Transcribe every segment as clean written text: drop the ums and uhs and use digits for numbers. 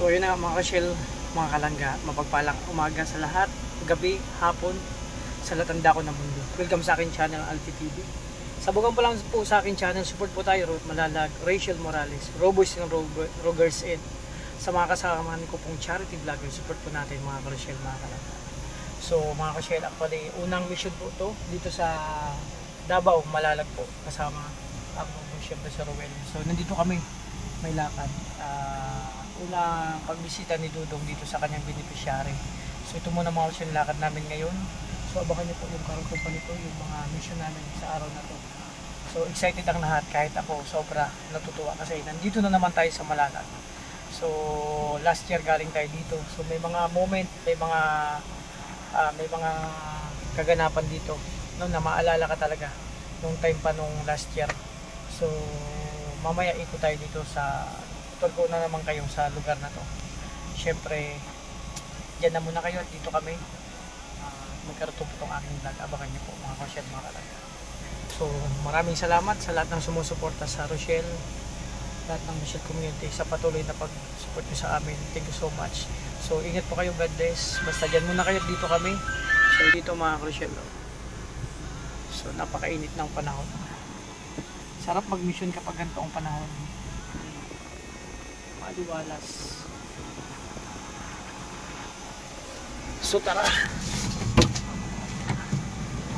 So yun na mga ka-shell, mga kalangga, mapagpalang umaga sa lahat, gabi, hapon, sa latanda ko ng mundo. Welcome sa akin channel, Alfie TV. Sabukan po lang po sa akin channel, support po tayo, Ruth Malalag, Rachel Morales, Roboys and Rogers Ed. Sa mga kasamahan ko pong charity vlogger, support po natin mga ka-shell, mga kalangga. So mga ka-shell, actually, unang mission po to dito sa Davao, Malalag po, kasama ako siyempre sa Rowell. So nandito kami, may lakad. Unang pagbisita ni Dudong dito sa kanyang beneficiary. So ito muna mga ka-shell lakad namin ngayon. So abangan niyo po yung karugtong pa nito, yung mga mission namin sa araw na to. So excited ang lahat, kahit ako sobra natutuwa kasi nandito na naman tayo sa Malalag. So last year galing tayo dito. So may mga moment, may mga kaganapan dito no, na maalala ka talaga nung time pa nung last year. So mamaya ikot tayo dito sa tour ko na naman kayo sa lugar na to. Syempre dyan na muna kayo at dito kami magkaroon po itong aking vlog. Abangan niyo po mga ka-shell, mga kalangga. So maraming salamat sa lahat ng sumusuporta sa Rochelle, lahat ng Rochelle community sa patuloy na pag-support nyo sa amin. Thank you so much. So ingat po kayo, God bless. Basta dyan muna kayo, dito kami. So dito mga Rochelle, so napakainit ng panahon. Sarap mag-mission kapag ganito ang panahon. Maliwalas. So tara,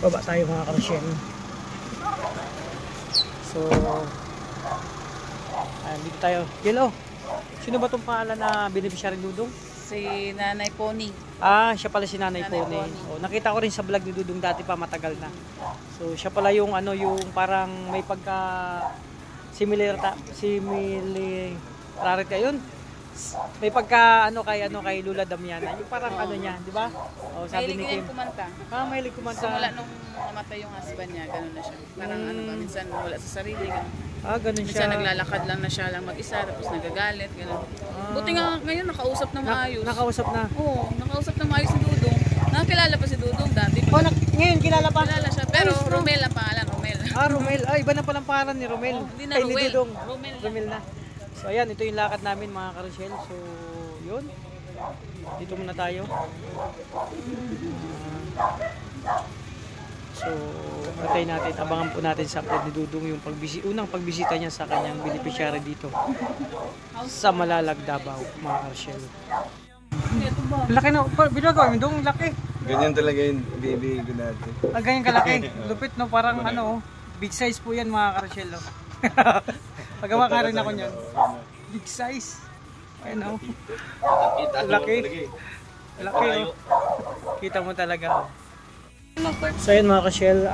baba tayo mga ka-Rochelle. So dito tayo. Hello, sino ba itong pangalan na beneficiary Dudong? Si Nanay Pony. Siya pala si Nanay Pony. Oh, nakita ko rin sa vlog ni Dudong dati pa, matagal na. So siya pala yung yung parang may pagka similarity ayun. May pagka kay Lula Damiana. Yung parang niya, di ba? Oh, sabi ni Kim. Kumanta. Mahilig kumanta. So mula nung namatay yung husband niya, gano'n na siya. Parang minsan wala sa sarili, gano'n. Ganun siya. Minsan naglalakad lang na siya lang mag-isa, tapos nagagalit, gano'n. Buti nga ngayon nakausap na maayos. Nakausap na? Oo, nakausap na maayos si Dudong. Nakakilala pa si Dudong dati. Ngayon kilala pa? Kilala siya, pero Romel ang pangalan, Romel. Romel. Iba na palang pangalan ni Romel. Hindi na Ruel. Romel na. So ayan, ito yung lakad namin mga ka-Rochelle. So yun, dito muna tayo. So patay natin, abangan po natin sa upload ni Dudong yung unang pagbisita niya sa kanyang beneficiary dito sa Malalag, Davao mga ka-Rochelle. Laki na, binagawa mo Dong, laki. Ganyan talaga yung baby ko dati. Ganyan kalaki, lupit no, parang big size po yan mga ka-Rochelle. Pagawa ka rin ako niyan. Big size. Ayun o. Laki. Laki o. Kita mo talaga. So ayun mga ka-shell.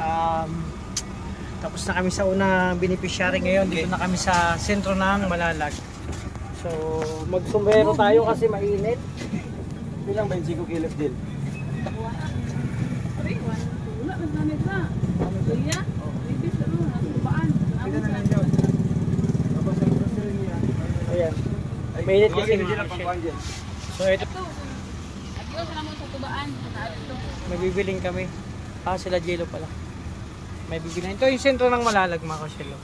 Tapos na kami sa unang beneficiary ngayon. Dito na kami sa sentro ng Malalag. So magsumbrero tayo kasi mainit. Bilang 25 kilos din. Ayan. Mainit kasi mga ka-shell. So ito. May bibiling kami. Sila Jelo pala. May bibiling. Ito yung sentro ng Malalag mga ka-shell.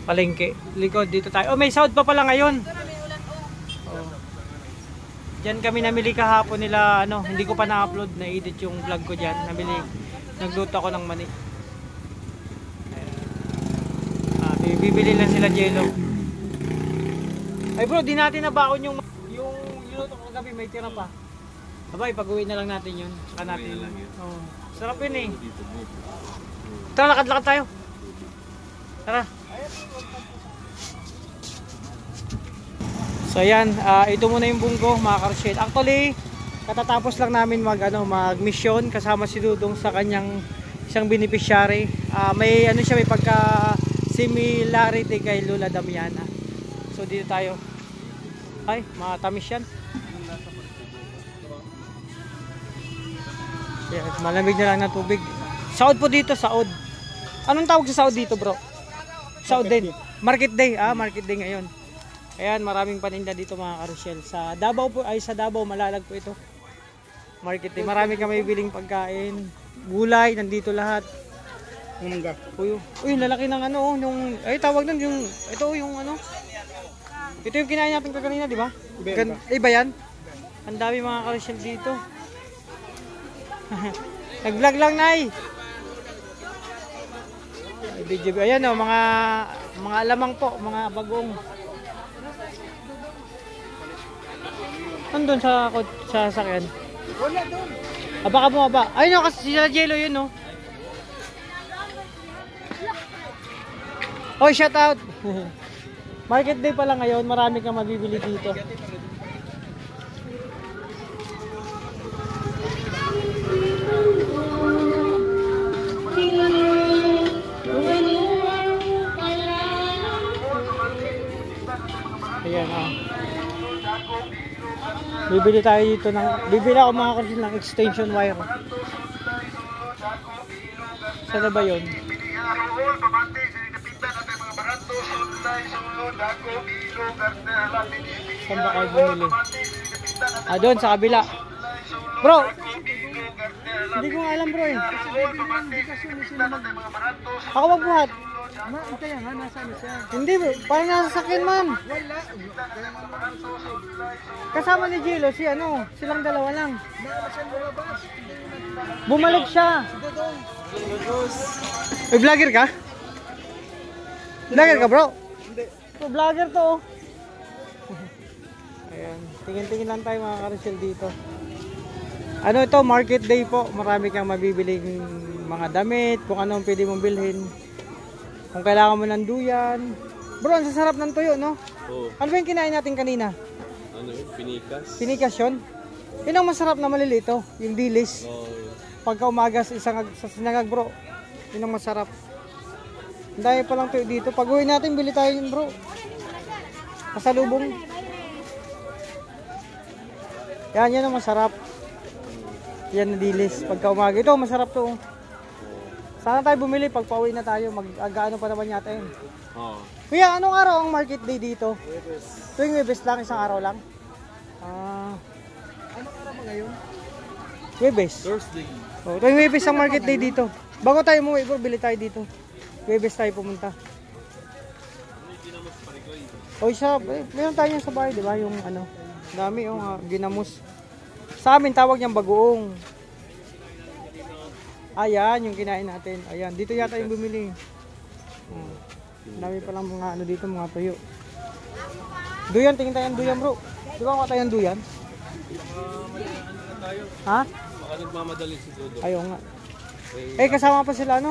Palengke. Likod dito tayo. May sound pa pala ngayon. Diyan kami namili kahapon nila, hindi ko pa na-upload, na-edit yung vlog ko diyan. Nagluto ako ng mani. Bibili lang sila Jelo. Ay bro, di natin nabaon yung niluto ko kagabi, may tira pa. Abay, pag-uwi na lang natin yun. Saka natin. Sarap yun eh. Tara, lakad-lakad tayo. Tara. So ayan, ito muna yung bunggo mga ka-Rochelle. Actually, katatapos lang namin mag-mission kasama si Dudong sa kanyang isang beneficiary. May siya, may pagka similarity kay Lula Damiana. So dito tayo. Ay, matamis yan. Yan, malamig na lang na tubig. Saud po dito, saud. Anong tawag sa saud dito, bro? Saud din. Market day. Market day ngayon. Ayan, maraming paninda dito mga ka-Rochelle. Sa Davao po, sa Davao, Malalag po ito. Market day. Marami kami biling pagkain. Gulay, nandito lahat. Uy, lalaki ng yung, tawag nun, ito yung Ito yung kinain natin kanina, di ba? Iba yan? Ang dami mga karosyel dito. Nag-vlog lang, Nay. Video. Ayan o, mga alamang po, mga bagong. Nandun sa sasakyan. Wala doon. Baka bumaba. Ayun o, kasi sila Jello yun o. Oh, shout out. Market day pala ngayon, marami kang mabibili dito. Ayan ah. Bibili tayo dito bibili ako mga kasi ng extension wire. Saan na ba yun? Saan ba kayo bumili? Doon sa kabila. Bro! Hindi ko nga alam bro eh. Ako magbuhat. Kaya nga, nasaan na siya? Hindi bro, parang nasa sakyan man. Wala. Kasama ni Jello si silang dalawa lang. Nakala siya lumabas. Bumalik siya. Dodong. Vlogger ka? Vlogger ka bro? Hindi. Vlogger to oh. Ayan, tingin-tingin lang tayo mga karosyel dito. Ano ito, market day po. Marami kang mabibiling mga damit, kung anong pwede mong bilhin. Kung kailangan mo ng duyan. Bro, ang sasarap ng tuyo, no? Oo. Ano ba yung kinain natin kanina? Ano yun? Pinikas? Pinikas yun? Yun ang masarap na malilito, yung dilis. Oo. Pagka umaga sa sinangag bro, yun ang masarap. Ang dami pa lang tuyo dito. Pag uwi natin, bili tayo yun bro. Pasalubong. Yan ang masarap. Yan na dilis. Pagka umaga. Ito, masarap to. Sana tayo bumili pag pauwi na tayo. Mag-agaano pa naman yata yun. Oo. Kuya, anong araw ang market day dito? Tuwing Webes lang, isang araw lang? Anong araw ba ngayon? Webes. Thursday. Oh, tuwing Webes ang market day dito. Bago tayo umuwi bro, bili tayo dito. Webes tayo pumunta. O siya, meron tayo yan sa bahay, di ba? Yung dami yung ginamos. Sa amin tawag niyang bagoong. Ayan, yung kinain natin. Ayan, dito yata yung bumili. Dami pa lang mga dito, mga tuyo. Duyan, tingin tayo ng duyan bro. Di ba ako tayo ng duyan? Ha? Baka nagmamadali si Dodo. Ayaw nga. Kasama pa sila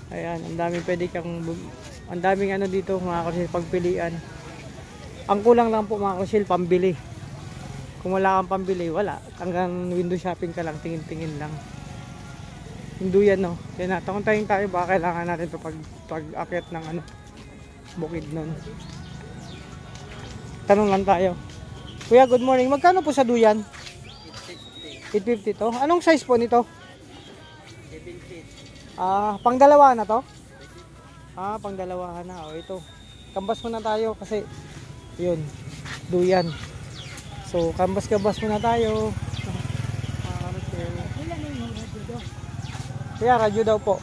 Ayan, ang daming pwede ang daming dito mga karosyel pagpilian. Ang kulang lang po mga karosyel pambili. Kung wala kang pambili, wala. Hanggang window shopping ka lang, tingin-tingin lang. Hindi yan Kaya natakon tayo baka kailangan natin ito pag-akyat ng bukid nun. Tanong lang tayo. Kuya, good morning. Magkano po sa duyan? 850 to. Anong size po nito? 70. Pang dalawa na to? Pang dalawa na. Ito. Kambas muna tayo kasi yun, duyan. So, kambas muna tayo. Kaya radyo daw po.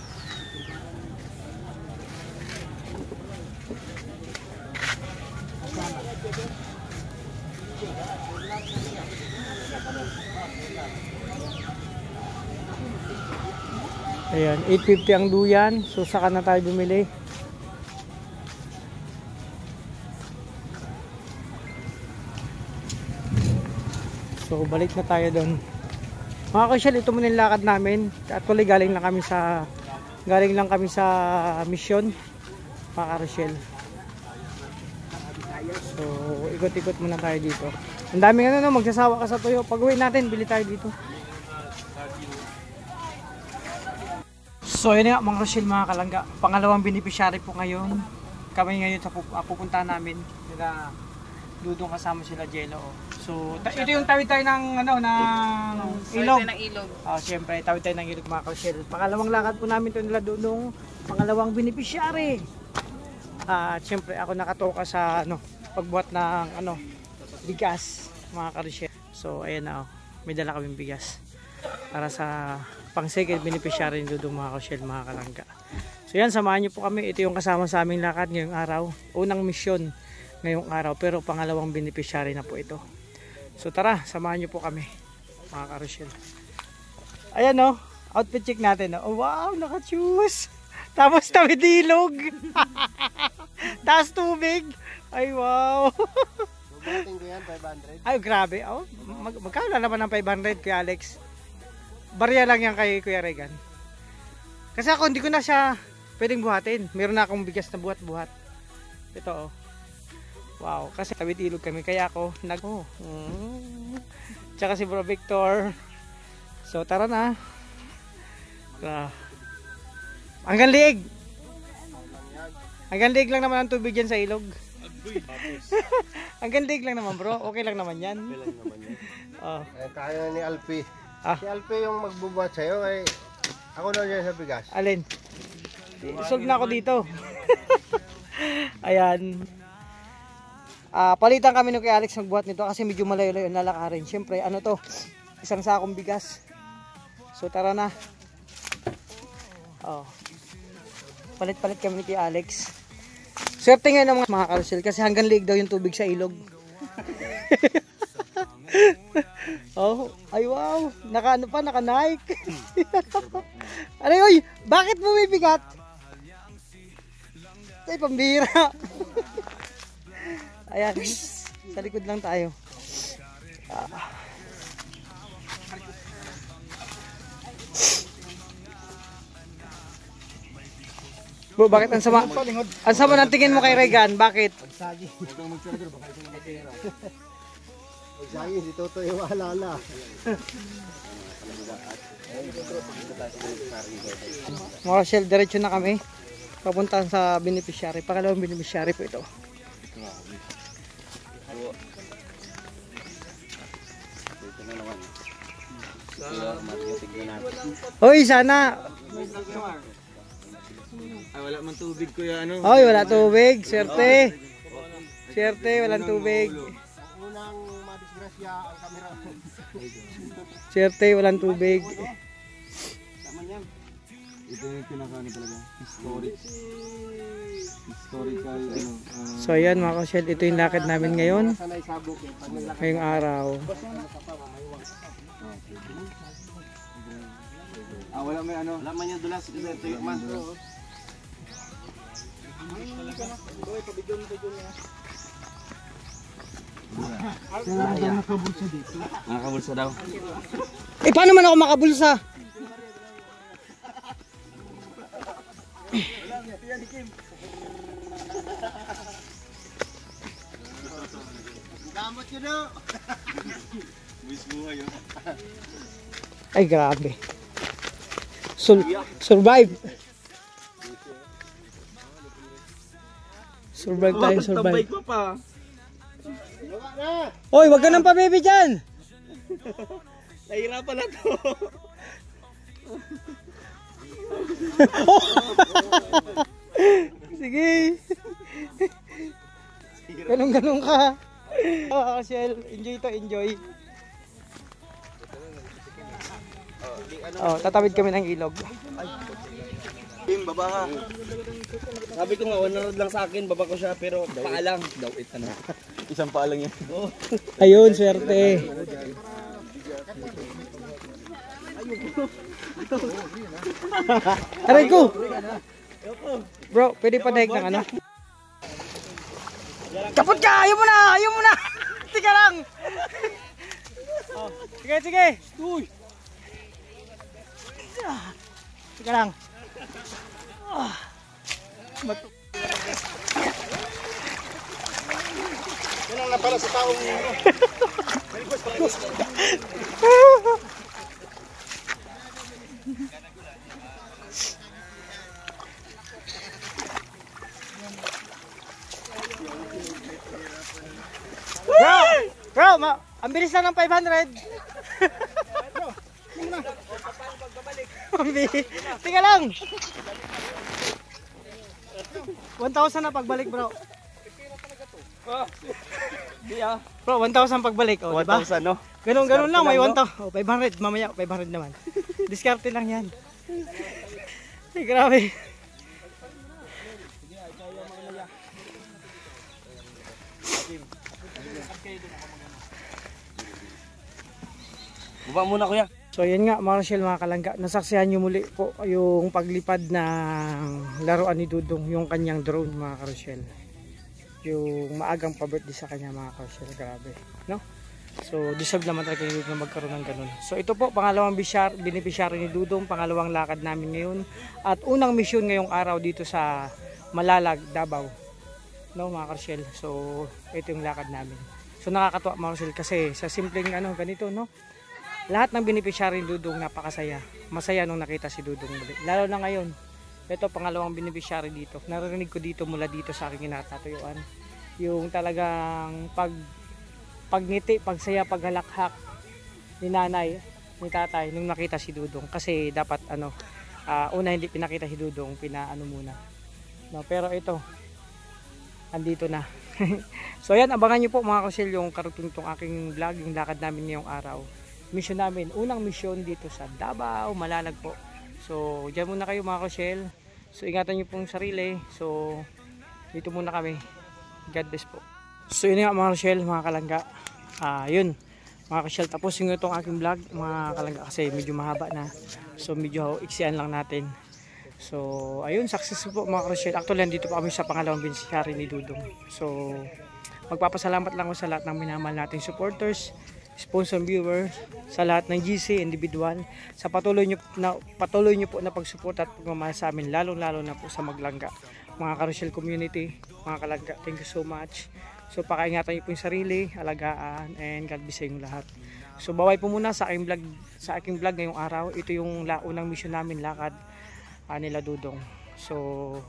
Ayan, 850 ang duyan. So, saka na tayo bumili. So, balik na tayo doon. Mga kasyal, ito muna yung lakad namin. Actually, galing lang kami sa mission. Mga kasyal. So, ikot-ikot muna tayo dito. Ang daming magsasawa ka sa tuyo. Pag uwi natin, bili tayo dito. So, yun nga mga kasyal, mga kalangga. Pangalawang beneficiary po ngayon. Kami ngayon sa pupuntahan namin. Dudong kasama sila Jello. So, ito yung tawid tayo ng ilog. Siyempre, tawid tayo ng ilog mga kasyel. Pangalawang lakad po namin ito nila Dudong. Pangalawang beneficiary. At siyempre, ako nakatoka sa pagbuhat ng bigas mga kasyel. So, ayan na may dala kaming bigas para sa pang second beneficiary ni Dudong mga kasyel, mga kalangga. So yan, samahan nyo po kami. Ito yung kasama sa aming lakad ngayong araw. Unang misyon ngayong araw, pero pangalawang beneficiary na po ito. So tara, samahan nyo po kami, mga karosyel. Ayan o, outfit check natin. Oh, wow, naka-shoes. Tapos tawid ilog. Taas tubig. Ay, wow. Subating ko yan, 500. Ay, grabe. Oh, magkano na naman ng 500, Kuya Alex? Barya lang yan kay Kuya Regan. Kasi ako hindi ko na siya pwedeng buhatin. Meron na akong bigas na buhat-buhat. Ito oh. Wow, kasi tawid ilog kami. Kaya ako Tsaka si Bro Victor. So tara na. Hanggang liig. Hanggang liig lang naman ang tubig yan sa ilog. Hanggang liig lang naman bro. Okay lang naman yan. Okay lang naman yan. Oh. Kaya ni Alpi. Ah. Si Alpi yung magbubuhat sa'yo, ay ako na dyan sa bigas. Alin? Isolve na ako dito. Ayan. Palitan kami ng kay Alex magbuhat nito kasi medyo malayo-layo nalakarin. Siyempre, ano to? Isang sakong bigas. So tara na. Oh. Palit-palit kami ni kay Alex. Swerte nga ng mga karusel kasi hanggang liig daw yung tubig sa ilog. Oh, ay wow. Naka Nike. Aray, oy, bakit mo may bigat? Ay, pambira. Ayan, sa likod lang tayo. Bro, bakit ang sama? Ang sama ng tingin mo kay Regan? Bakit? Pagsagi, si Toto yung alala. Mga Rochelle, diretso na kami. Papunta sa beneficiary. Pangalawang beneficiary po ito. Hoy, sana. Ay, wala man tubig kuya, ano? Hoy, wala tubig. Swerte. Swerte, walang tubig. Unang madisgrasya ang kamera. Swerte, walang tubig. Tama yan. Ito yung pinakaano talaga. Historical, ano. So ayan mga Rochelle, ito yung lakad namin ngayon. Sanay sabok eh. Pag naglakad. Ngayong araw. Wala may ano. Wala man yung dulas. Ito yung man. Nakakabulsa daw. Eh paano man ako makabulsa? Damot yun o. Buwis buhay yun. Ay grabe. Survive. Survive tayo, survive. Tambay pa. Hoy, wag ka nang pabibi dyan. Nahirapan na to. Sige. Ganun ka. Shell, enjoy to, enjoy. Oh, tatawid kami ng ilog. Baba ka. Sabi ko nga, one lang sa akin, baba ko siya, pero paalang. Daw it ano. Isang paalang yan. Ayun, swerte. Aray ko. Bro, pwede pa daig ng ano? Kapot ka! Ayaw mo na! Ayaw mo na! Tika lang! Oh, sige, sige! Uy! Tika lang! Yan ang napala sa taong Bro, ang bilis na ng 500. Tika lang. 1,000 na pagbalik, bro. Bro, 1,000 pagbalik, oh, diba? 1,000, no? Ganun lang, may 1,000. Oh, 500, mamaya 500 naman. Diskarte lang 'yan. Ay, grabe. Baba muna kuya. So yan nga mga Rochelle, mga kalangga, nasaksihan nyo muli po yung paglipad ng laruan ni Dudong, yung kanyang drone mga Rochelle. Yung maagang pa-birthday sa kanya mga Rochelle, grabe, no? So deserve naman talaga yung na magkaroon ng ganun. So ito po, pangalawang beneficiary ni Dudong, pangalawang lakad namin ngayon. At unang misyon ngayong araw dito sa Malalag, Davao, no mga Rochelle. So ito yung lakad namin. So nakakatuwa mga Rochelle kasi sa simpleng ganito, no? Lahat ng beneficiary ni Dudong napakasaya. Masaya nung nakita si Dudong muli. Lalo na ngayon. Ito pangalawang beneficiary dito. Narinig ko dito mula dito sa aking kinatatuyuan. Yung talagang pagngiti, pagsaya, paghalakhak ni nanay, ni tatay nung nakita si Dudong. Kasi dapat una hindi pinakita si Dudong, pinaano muna. No, pero ito andito na. So ayan, abangan niyo po mga Rochelle yung karugtong tong aking vlog, yung lakad namin ngayong araw. Mission namin, unang mission dito sa Davao, Malalag po. So diyan muna kayo mga Rochelle. So ingatan niyo pong sarili. So dito muna kami. God bless po. So yun nga mga Rochelle, mga kalangga. Yun mga Rochelle, tapos yung itong aking vlog mga kalangga kasi medyo mahaba na. So medyo iksian lang natin. So ayun, success po mga Rochelle. Actually dito pa kami sa pangalawang beneficiary ni Dudong. So magpapasalamat lang ako sa lahat ng minamahal nating supporters, sponsor viewers, sa lahat ng GC individual, sa patuloy nyo po na pagsuporta at pagmamahal sa amin, lalo na po sa Maglangga, mga Rochelle community, mga kalangga, thank you so much. So pakaingatan nyo po yung sarili, alagaan, and God bless sa inyong lahat. So baway po muna sa aking vlog ngayong araw. Ito yung unang mission namin, lakad nila Dudong. So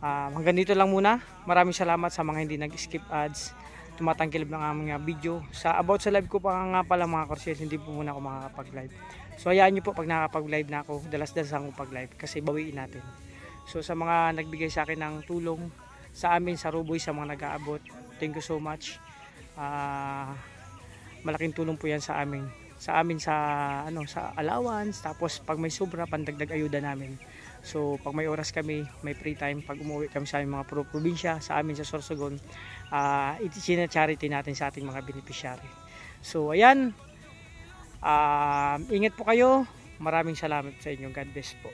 hanggang dito lang muna. Maraming salamat sa mga hindi nag-skip ads, tumatangkilib ng aming video. About sa live ko pa nga pala mga Rochelle, hindi po muna ako makakapag-live. So hayaan nyo po pag nakakapag-live na ako, dalas-dalas ako pag-live kasi bawiin natin. So sa mga nagbigay sa akin ng tulong sa amin sa Ruboy, sa mga nag-aabot, thank you so much. Malaking tulong po yan sa amin. Sa allowance, tapos pag may sobra, pandagdag ayuda namin. So pag may oras kami, may free time, pag umuwi kami sa aming mga probinsya, sa amin sa Sorsogon, charity natin sa ating mga beneficiary. So ayan, ingat po kayo, maraming salamat sa inyo, God bless po.